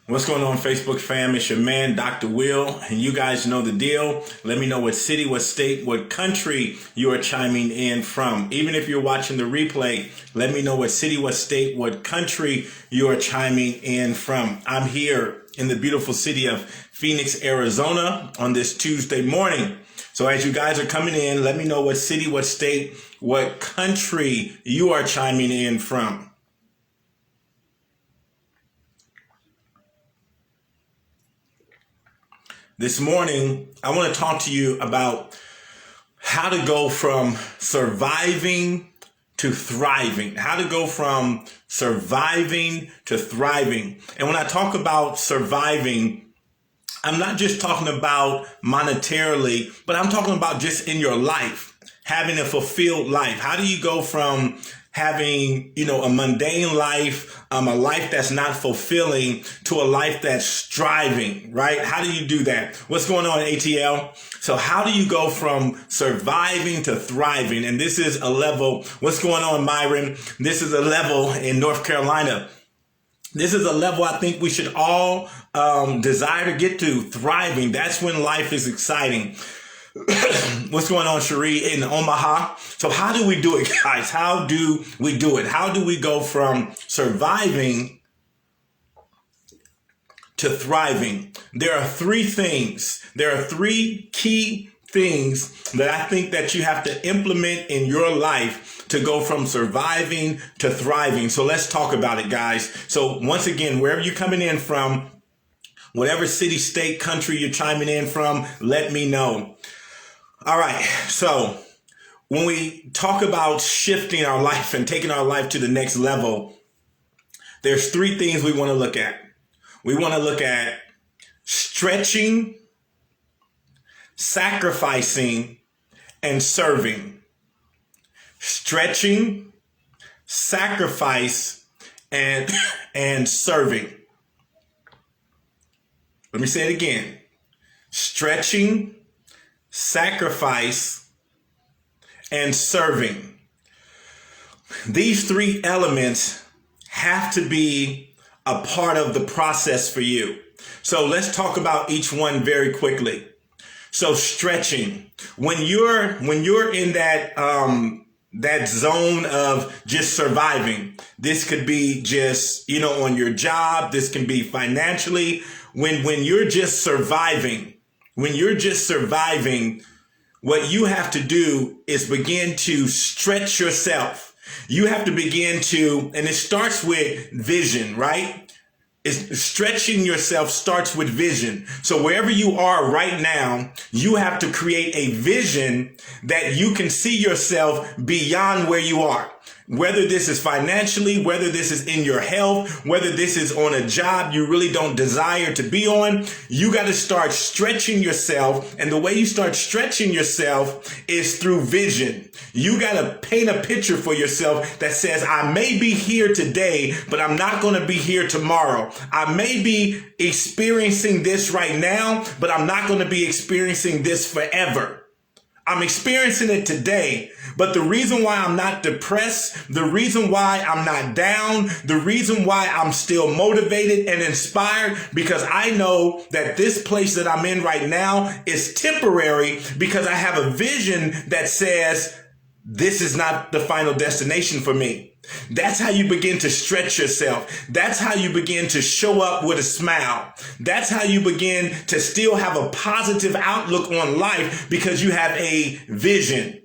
What's going on, Facebook fam? It's your man, Dr. Will, and you guys know the deal. Let me know what city, what state, what country you are chiming in from. Even if you're watching the replay, let me know what city, what state, what country you are chiming in from. I'm here in the beautiful city of Phoenix, Arizona on this Tuesday morning. So as you guys are coming in, let me know what city, what state, what country you are chiming in from. This morning, I want to talk to you about how to go from surviving to thriving. How to go from surviving to thriving. And when I talk about surviving, I'm not just talking about monetarily, but I'm talking about just in your life, having a fulfilled life. How do you go from having, a mundane life, a life that's not fulfilling, to a life that's striving, right? How do you do that? What's going on, ATL? So how do you go from surviving to thriving? And this is a level. What's going on, Myron? This is a level in North Carolina. This is a level I think we should all desire to get to, thriving. That's when life is exciting. What's going on, Cherie, in Omaha? So how do we do it, guys? How do we do it? How do we go from surviving to thriving? There are three things. There are three key things that I think that you have to implement in your life to go from surviving to thriving. So let's talk about it, guys. So once again, wherever you're coming in from, whatever city, state, country you're chiming in from, let me know. All right. So when we talk about shifting our life and taking our life to the next level, there's three things we want to look at. We want to look at stretching, sacrificing, and serving. Stretching, sacrifice, and serving. Let me say it again. Stretching, sacrifice, and serving. These three elements have to be a part of the process for you. So let's talk about each one very quickly. So stretching, when you're in that zone of just surviving, this could be just, on your job. This can be financially. When you're just surviving, what you have to do is begin to stretch yourself. You have to begin to, and it starts with vision, right? Stretching yourself starts with vision. So wherever you are right now, you have to create a vision that you can see yourself beyond where you are. Whether this is financially, whether this is in your health, whether this is on a job you really don't desire to be on, you got to start stretching yourself. And the way you start stretching yourself is through vision. You got to paint a picture for yourself that says, I may be here today, but I'm not going to be here tomorrow. I may be experiencing this right now, but I'm not going to be experiencing this forever. I'm experiencing it today, but the reason why I'm not depressed, the reason why I'm not down, the reason why I'm still motivated and inspired, because I know that this place that I'm in right now is temporary, because I have a vision that says this is not the final destination for me. That's how you begin to stretch yourself. That's how you begin to show up with a smile. That's how you begin to still have a positive outlook on life, because you have a vision.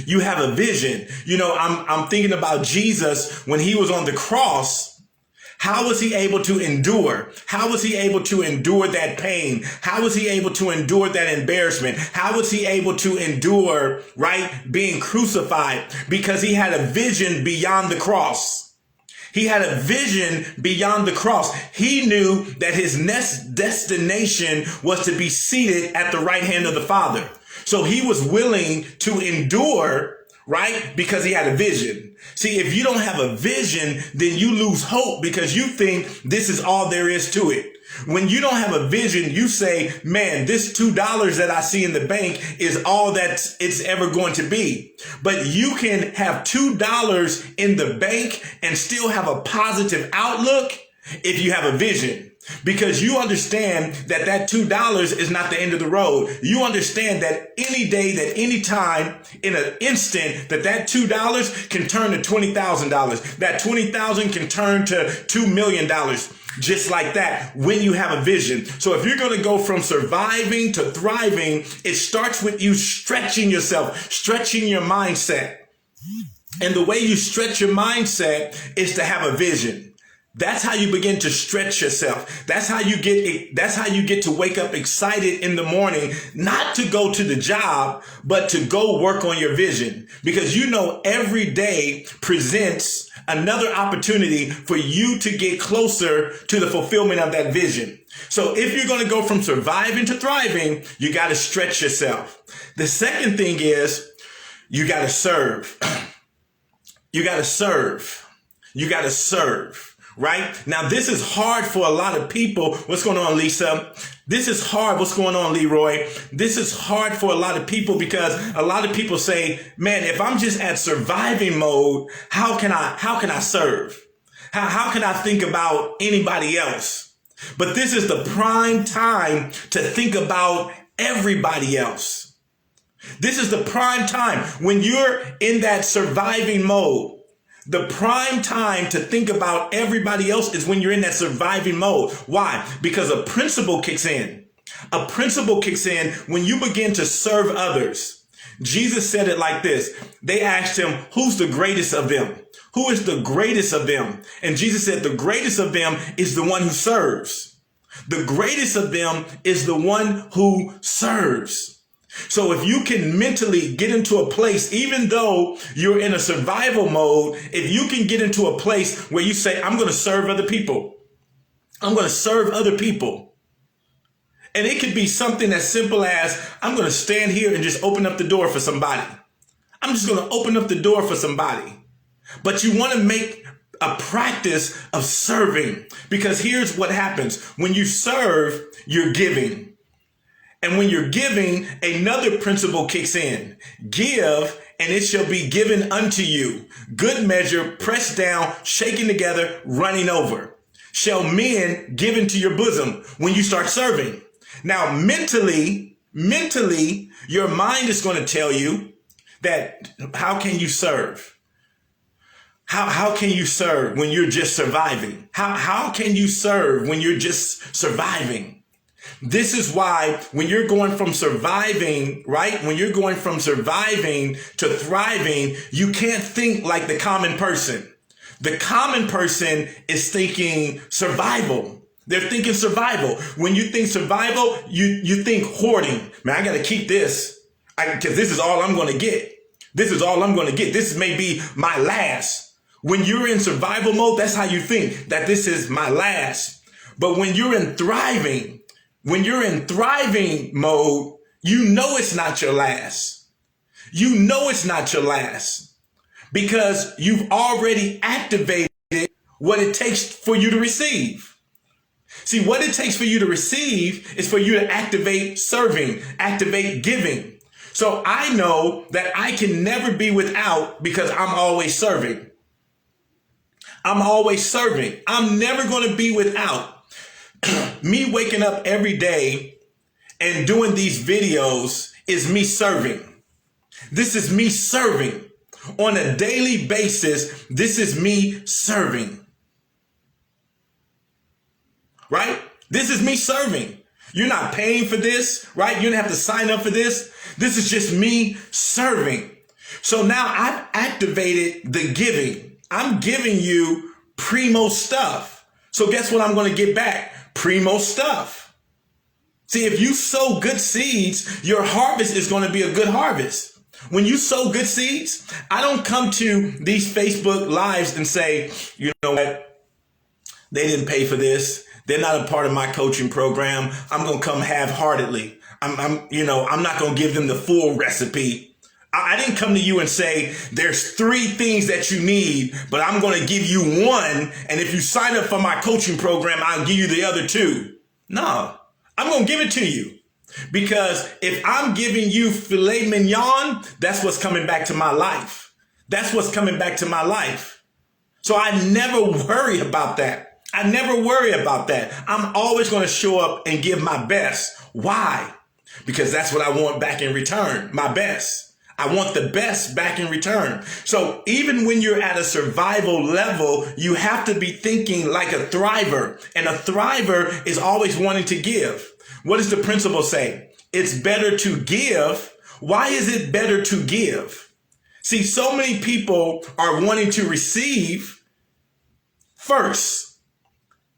You have a vision. I'm thinking about Jesus when he was on the cross. How was he able to endure? How was he able to endure that pain? How was he able to endure that embarrassment? How was he able to endure, being crucified? Because he had a vision beyond the cross. He had a vision beyond the cross. He knew that his next destination was to be seated at the right hand of the Father. So he was willing to endure, because he had a vision. See, if you don't have a vision, then you lose hope, because you think this is all there is to it. When you don't have a vision, you say, man, this $2 that I see in the bank is all that it's ever going to be. But you can have $2 in the bank and still have a positive outlook if you have a vision, because you understand that that $2 is not the end of the road. You understand that any day, that any time, in an instant, that $2 can turn to $20,000. That $20,000 can turn to $2 million. Just like that, when you have a vision. So if you're going to go from surviving to thriving, it starts with you stretching yourself, stretching your mindset. And the way you stretch your mindset is to have a vision. That's how you begin to stretch yourself. That's how you get to wake up excited in the morning, not to go to the job, but to go work on your vision. Because you know every day presents another opportunity for you to get closer to the fulfillment of that vision. So if you're going to go from surviving to thriving, you got to stretch yourself. The second thing is you got to serve. You got to serve. You got to serve. Right? Now, this is hard for a lot of people. What's going on, Lisa? This is hard. What's going on, Leroy? This is hard for a lot of people because a lot of people say, man, if I'm just at surviving mode, how can I serve? How can I think about anybody else? But this is the prime time to think about everybody else. This is the prime time when you're in that surviving mode. The prime time to think about everybody else is when you're in that surviving mode. Why? Because a principle kicks in. A principle kicks in when you begin to serve others. Jesus said it like this. They asked him, who's the greatest of them? Who is the greatest of them? And Jesus said, the greatest of them is the one who serves. The greatest of them is the one who serves. So if you can mentally get into a place, even though you're in a survival mode, if you can get into a place where you say, I'm going to serve other people. I'm going to serve other people. And it could be something as simple as I'm going to stand here and just open up the door for somebody. I'm just going to open up the door for somebody. But you want to make a practice of serving, because here's what happens. When you serve, you're giving. And when you're giving, another principle kicks in. Give, and it shall be given unto you. Good measure, pressed down, shaken together, running over. Shall men give into your bosom when you start serving. Now, mentally, your mind is going to tell you that how can you serve? How can you serve when you're just surviving? How can you serve when you're just surviving? This is why when you're going from surviving, right? When you're going from surviving to thriving, you can't think like the common person. The common person is thinking survival. They're thinking survival. When you think survival, you think hoarding. Man, I got to keep this because this is all I'm going to get. This is all I'm going to get. This may be my last. When you're in survival mode, that's how you think, that this is my last. But when you're in thriving mode, you know it's not your last. You know it's not your last because you've already activated what it takes for you to receive. See, what it takes for you to receive is for you to activate serving, activate giving. So I know that I can never be without because I'm always serving. I'm always serving. I'm never going to be without. Me waking up every day and doing these videos is me serving. This is me serving. On a daily basis, this is me serving. Right? This is me serving. You're not paying for this, right? You don't have to sign up for this. This is just me serving. So now I've activated the giving. I'm giving you primo stuff. So guess what I'm going to get back? Primo stuff. See, if you sow good seeds, your harvest is going to be a good harvest. When you sow good seeds, I don't come to these Facebook lives and say, you know what? They didn't pay for this. They're not a part of my coaching program. I'm going to come half-heartedly. I'm not going to give them the full recipe. I didn't come to you and say, there's 3 things that you need, but I'm going to give you one. And if you sign up for my coaching program, I'll give you the other 2. No, I'm going to give it to you because if I'm giving you filet mignon, that's what's coming back to my life. That's what's coming back to my life. So I never worry about that. I never worry about that. I'm always going to show up and give my best. Why? Because that's what I want back in return, my best. I want the best back in return. So even when you're at a survival level, you have to be thinking like a thriver. And a thriver is always wanting to give. What does the principle say? It's better to give. Why is it better to give? See, so many people are wanting to receive first.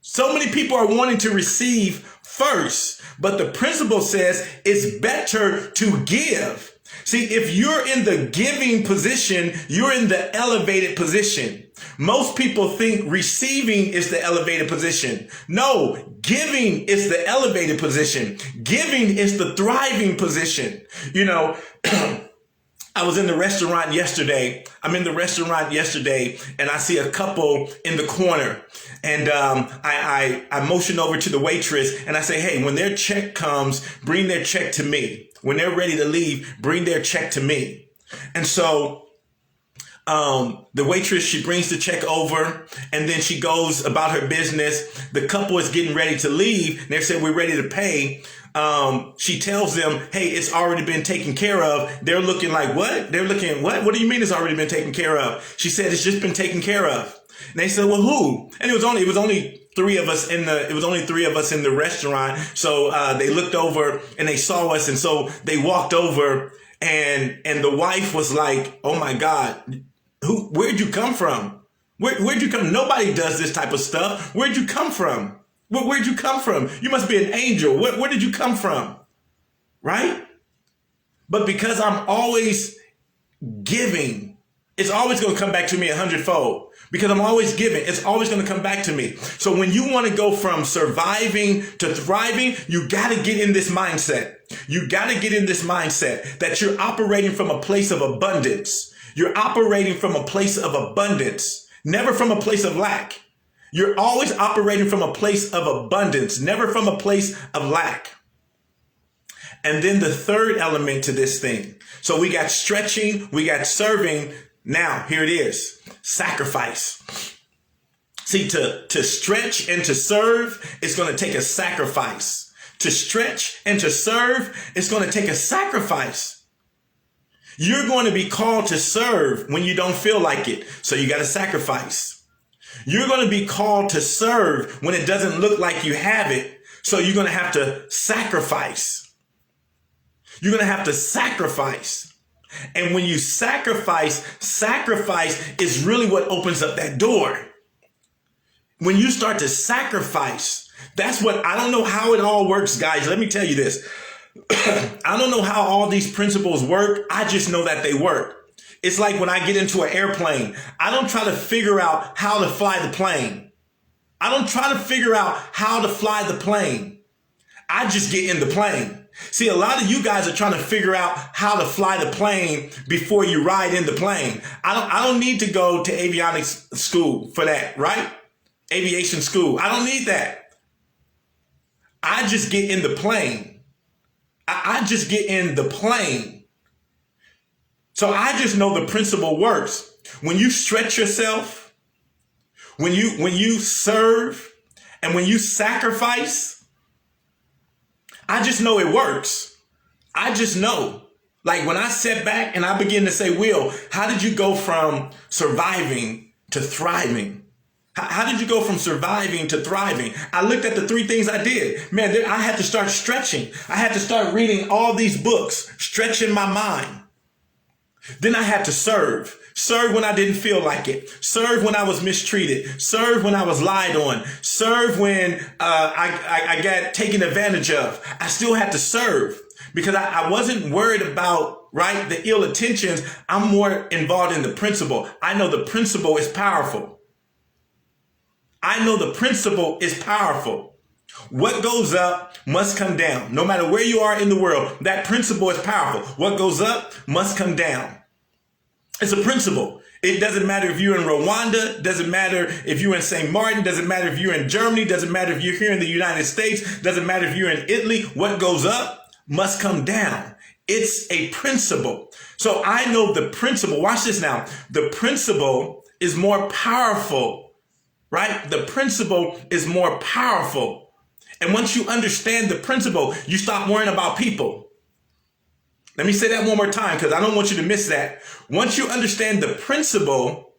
So many people are wanting to receive first. But the principle says it's better to give. See, if you're in the giving position, you're in the elevated position. Most people think receiving is the elevated position. No, giving is the elevated position. Giving is the thriving position. You know, I was in the restaurant yesterday. I'm in the restaurant yesterday and I see a couple in the corner. And I motion over to the waitress and I say, hey, when their check comes, bring their check to me. When they're ready to leave, bring their check to me. And so the waitress, she brings the check over and then she goes about her business. The couple is getting ready to leave. And they said, we're ready to pay. She tells them, hey, it's already been taken care of. They're looking like, what? They're looking, what? What do you mean it's already been taken care of? She said, it's just been taken care of. And they said, well, who? And it was only three of us in the restaurant. So, they looked over and they saw us. And so they walked over and the wife was like, oh my God, where'd you come from? Where'd you come? Nobody does this type of stuff. Where'd you come from? Where'd you come from? You must be an angel. Where did you come from? Right? But because I'm always giving, it's always going to come back to me 100-fold. Because I'm always giving, it's always going to come back to me. So when you want to go from surviving to thriving, you got to get in this mindset. You got to get in this mindset that you're operating from a place of abundance. You're operating from a place of abundance, never from a place of lack. You're always operating from a place of abundance, never from a place of lack. And then the third element to this thing. So we got stretching, we got serving. Now, here it is, sacrifice. See, to stretch and to serve, it's going to take a sacrifice. To stretch and to serve, it's going to take a sacrifice. You're going to be called to serve when you don't feel like it. So you got to sacrifice. You're going to be called to serve when it doesn't look like you have it. So you're going to have to sacrifice. You're going to have to sacrifice. And when you sacrifice is really what opens up that door. When you start to sacrifice, that's what, I don't know how it all works, guys. Let me tell you this. I don't know how all these principles work. I just know that they work. It's like when I get into an airplane, I don't try to figure out how to fly the plane. I don't try to figure out how to fly the plane. I just get in the plane. See, a lot of you guys are trying to figure out how to fly the plane before you ride in the plane. I don't need to go to avionics school for that, right? Aviation school. I don't need that. I just get in the plane. I just get in the plane. So I just know the principle works. When you stretch yourself, when you serve, and when you sacrifice, I just know it works. I just know. Like when I sit back and I begin to say, Will, how did you go from surviving to thriving? How did you go from surviving to thriving? I looked at the three things I did. Man, I had to start stretching. I had to start reading all these books, stretching my mind. Then I had to serve. Serve when I didn't feel like it. Serve when I was mistreated. Serve when I was lied on. Serve when I got taken advantage of. I still had to serve because I wasn't worried about, right, the ill intentions. I'm more involved in the principle. I know the principle is powerful. I know the principle is powerful. What goes up must come down. No matter where you are in the world, that principle is powerful. What goes up must come down. It's a principle. It doesn't matter if you're in Rwanda, doesn't matter if you're in St. Martin, doesn't matter if you're in Germany, doesn't matter if you're here in the United States, doesn't matter if you're in Italy. What goes up must come down. It's a principle. So I know the principle. Watch this now. The principle is more powerful right? The principle is more powerful. And once you understand the principle, you stop worrying about people. Let me say that one more time because I don't want you to miss that. Once you understand the principle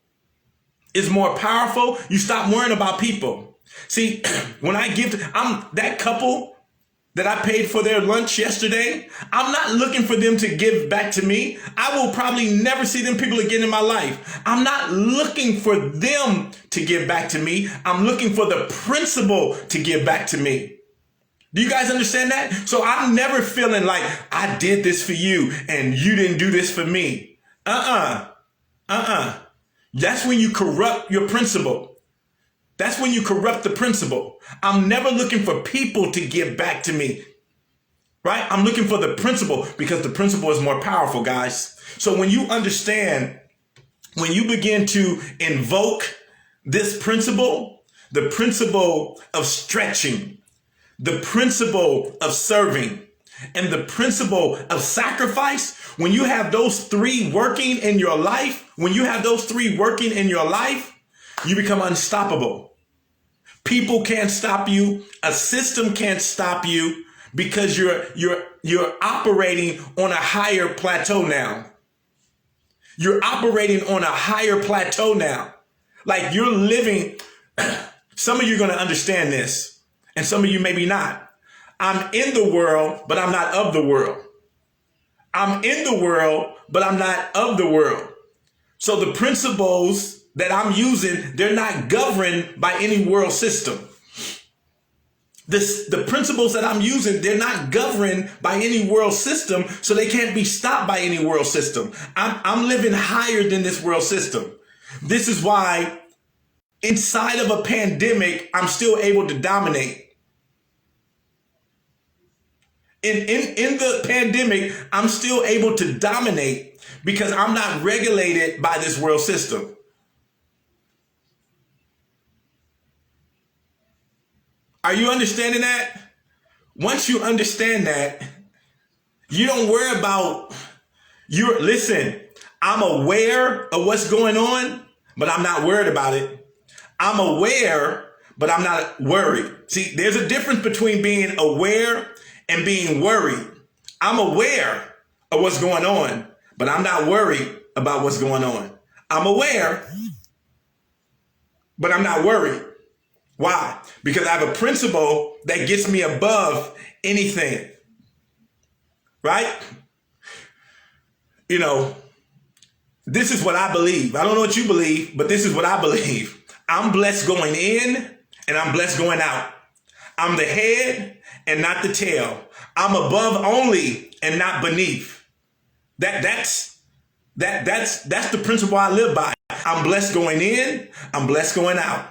is more powerful, you stop worrying about people. See, when I give that couple that I paid for their lunch yesterday, I'm not looking for them to give back to me. I will probably never see them people again in my life. I'm not looking for them to give back to me. I'm looking for the principle to give back to me. Do you guys understand that? So I'm never feeling like I did this for you and you didn't do this for me. That's when you corrupt your principle. That's when you corrupt the principle. I'm never looking for people to give back to me, right? I'm looking for the principle because the principle is more powerful, guys. So when you understand, when you begin to invoke this principle, the principle of stretching, the principle of serving, and the principle of sacrifice, when you have those three working in your life, you become unstoppable. People can't stop you. A system can't stop you because you're operating on a higher plateau now. You're operating on a higher plateau now. Like you're living, some of you are going to understand this, and some of you maybe not. I'm in the world, but I'm not of the world. I'm in the world, but I'm not of the world. So the principles that I'm using, they're not governed by any world system. The principles that I'm using, they're not governed by any world system, so they can't be stopped by any world system. I'm living higher than this world system. This is why inside of a pandemic, I'm still able to dominate. In the pandemic, I'm still able to dominate because I'm not regulated by this world system. Are you understanding that? Once you understand that, you don't worry about listen, I'm aware of what's going on, but I'm not worried about it. I'm aware, but I'm not worried. See, there's a difference between being aware and being worried. I'm aware of what's going on, but I'm not worried about what's going on. I'm aware, but I'm not worried. Why? Because I have a principle that gets me above anything. Right? You know, this is what I believe. I don't know what you believe, but this is what I believe. I'm blessed going in and I'm blessed going out. I'm the head and not the tail. I'm above only and not beneath. That's the principle I live by. I'm blessed going in, I'm blessed going out.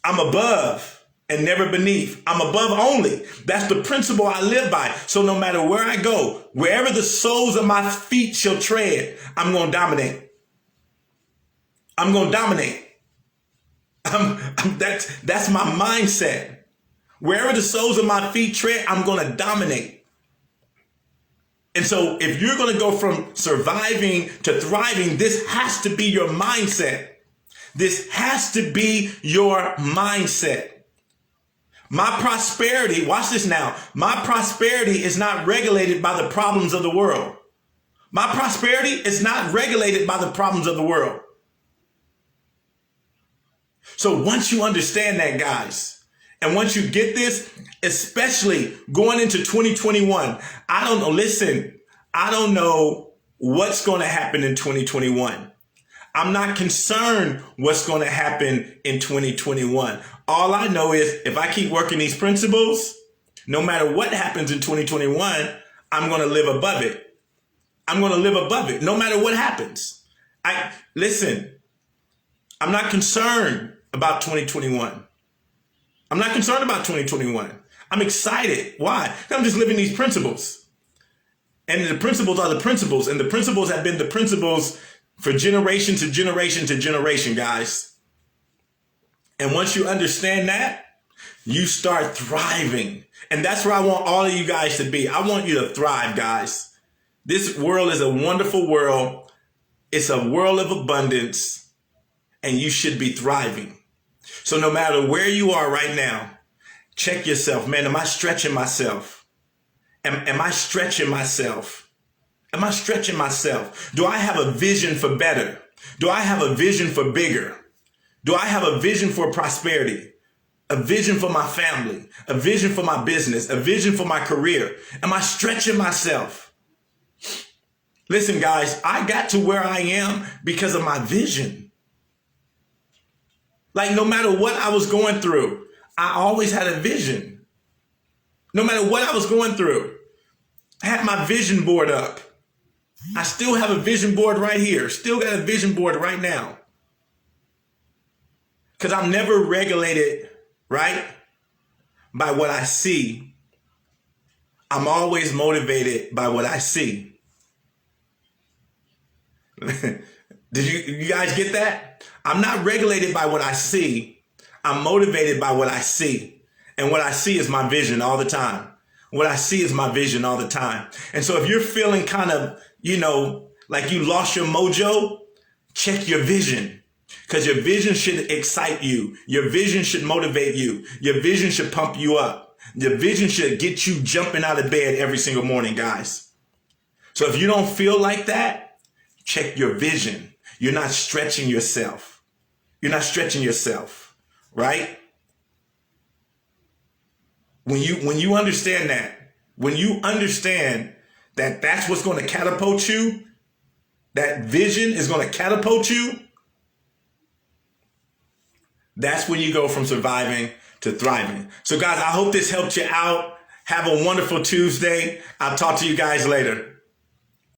I'm above and never beneath. I'm above only. That's the principle I live by. So no matter where I go, wherever the soles of my feet shall tread, I'm going to dominate. I'm going to dominate. That's my mindset. Wherever the soles of my feet tread, I'm going to dominate. And so if you're going to go from surviving to thriving, this has to be your mindset. This has to be your mindset. My prosperity, watch this now. My prosperity is not regulated by the problems of the world. My prosperity is not regulated by the problems of the world. So once you understand that, guys, and once you get this, especially going into 2021, I don't know what's going to happen in 2021. I'm not concerned what's going to happen in 2021. All I know is if I keep working these principles, no matter what happens in 2021, I'm going to live above it. I'm going to live above it no matter what happens. Listen, I'm not concerned about 2021. I'm not concerned about 2021. I'm excited. Why? Because I'm just living these principles. And the principles are the principles. And the principles have been the principles for generation to generation to generation, guys. And once you understand that, you start thriving. And that's where I want all of you guys to be. I want you to thrive, guys. This world is a wonderful world. It's a world of abundance. and you should be thriving. So no matter where you are right now, check yourself. Man, am I stretching myself? Am I stretching myself? Am I stretching myself? Do I have a vision for better? Do I have a vision for bigger? Do I have a vision for prosperity? A vision for my family? A vision for my business? A vision for my career? Am I stretching myself? Listen, guys, I got to where I am because of my vision. Like, no matter what I was going through, I always had a vision. No matter what I was going through, I had my vision board up. I still have a vision board right here. Still got a vision board right now. Because I'm never regulated, right, by what I see. I'm always motivated by what I see. Did you guys get that? I'm not regulated by what I see. I'm motivated by what I see. And what I see is my vision all the time. What I see is my vision all the time. And so if you're feeling kind of, like you lost your mojo, check your vision. Because your vision should excite you. Your vision should motivate you. Your vision should pump you up. Your vision should get you jumping out of bed every single morning, guys. So if you don't feel like that, check your vision. You're not stretching yourself. You're not stretching yourself, right? When you understand that, when you understand that that's what's going to catapult you, that vision is going to catapult you, that's when you go from surviving to thriving. So guys, I hope this helped you out. Have a wonderful Tuesday. I'll talk to you guys later.